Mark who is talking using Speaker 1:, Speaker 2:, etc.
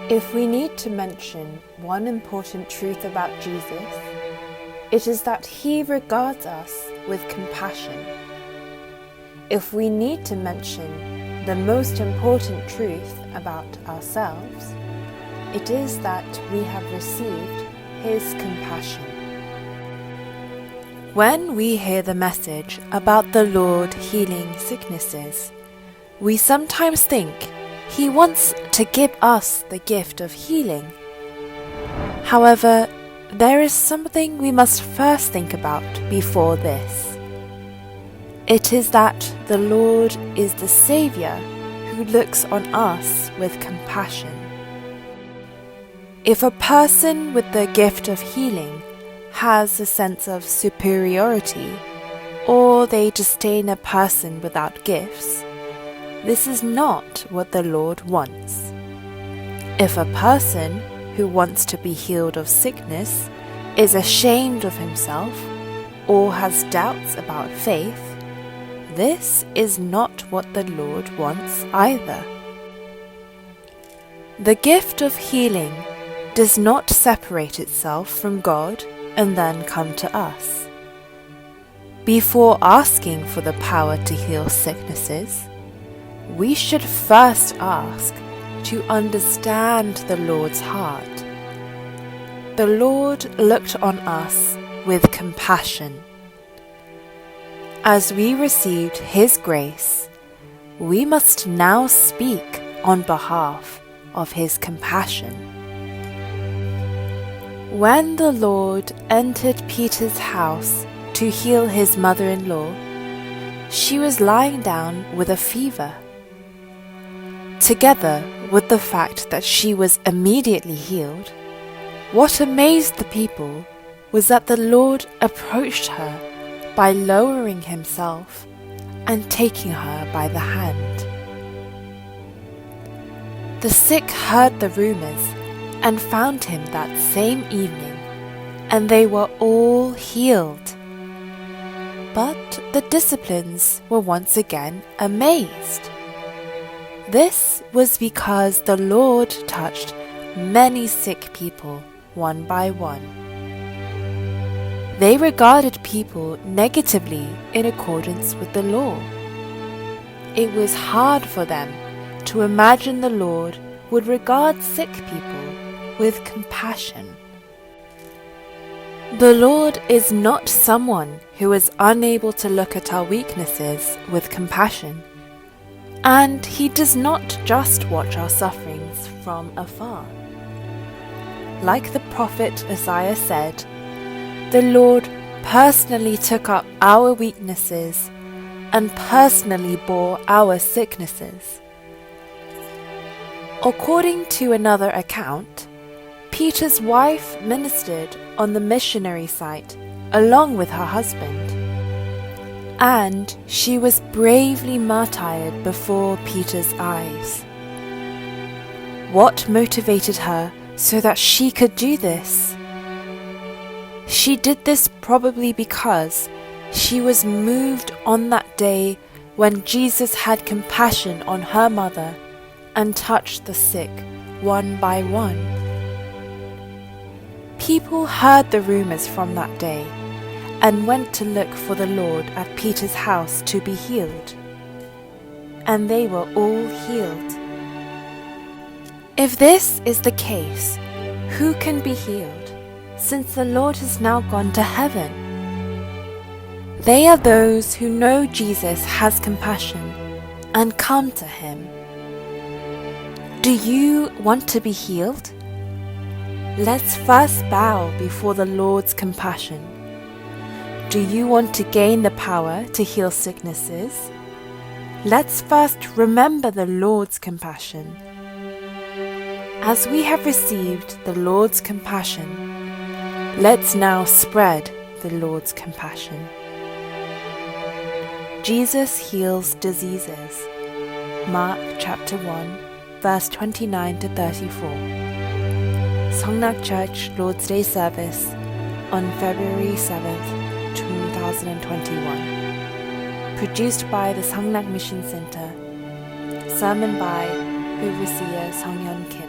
Speaker 1: If we need to mention one important truth about Jesus, it is that he regards us with compassion. If we need to mention the most important truth about ourselves, it is that we have received his compassion. When we hear the message about the Lord healing sicknesses, we sometimes think he wants to give us the gift of healing. However, there is something we must first think about before this. It is that the Lord is the Saviour who looks on us with compassion. If a person with the gift of healing has a sense of superiority, or they disdain a person without gifts, this is not what the Lord wants. If a person who wants to be healed of sickness is ashamed of himself or has doubts about faith, this is not what the Lord wants either. The gift of healing does not separate itself from God and then come to us. Before asking for the power to heal sicknesses, we should first ask to understand the Lord's heart. The Lord looked on us with compassion. As we received his grace, we must now speak on behalf of his compassion. When the Lord entered Peter's house to heal his mother-in-law, she was lying down with a fever. Together with the fact that she was immediately healed, what amazed the people was that the Lord approached her by lowering himself and taking her by the hand. The sick heard the rumors and found him that same evening, and they were all healed. But the disciples were once again amazed. This was because the Lord touched many sick people one by one. They regarded people negatively in accordance with the law. It was hard for them to imagine the Lord would regard sick people with compassion. The Lord is not someone who is unable to look at our weaknesses with compassion, and he does not just watch our sufferings from afar. Like the prophet Isaiah said, the Lord personally took up our weaknesses and personally bore our sicknesses. According to another account, Peter's wife ministered on the missionary site along with her husband, and she was bravely martyred before Peter's eyes. What motivated her so that she could do this? She did this probably because she was moved on that day when Jesus had compassion on her mother and touched the sick one by one. People heard the rumors from that day and went to look for the Lord at Peter's house to be healed, and they were all healed. If this is the case, who can be healed, since the Lord has now gone to heaven? They are those who know Jesus has compassion and come to him. Do you want to be healed? Let's first bow before the Lord's compassion. Do you want to gain the power to heal sicknesses? Let's first remember the Lord's compassion. As we have received the Lord's compassion, let's now spread the Lord's compassion. Jesus heals diseases. Mark chapter 1, verse 29 to 34. Sungrak Church Lord's Day service on February 7th, 2021. Produced by the Sungrak Mission Center. Sermon by Overseer Sung-Hyun Kim.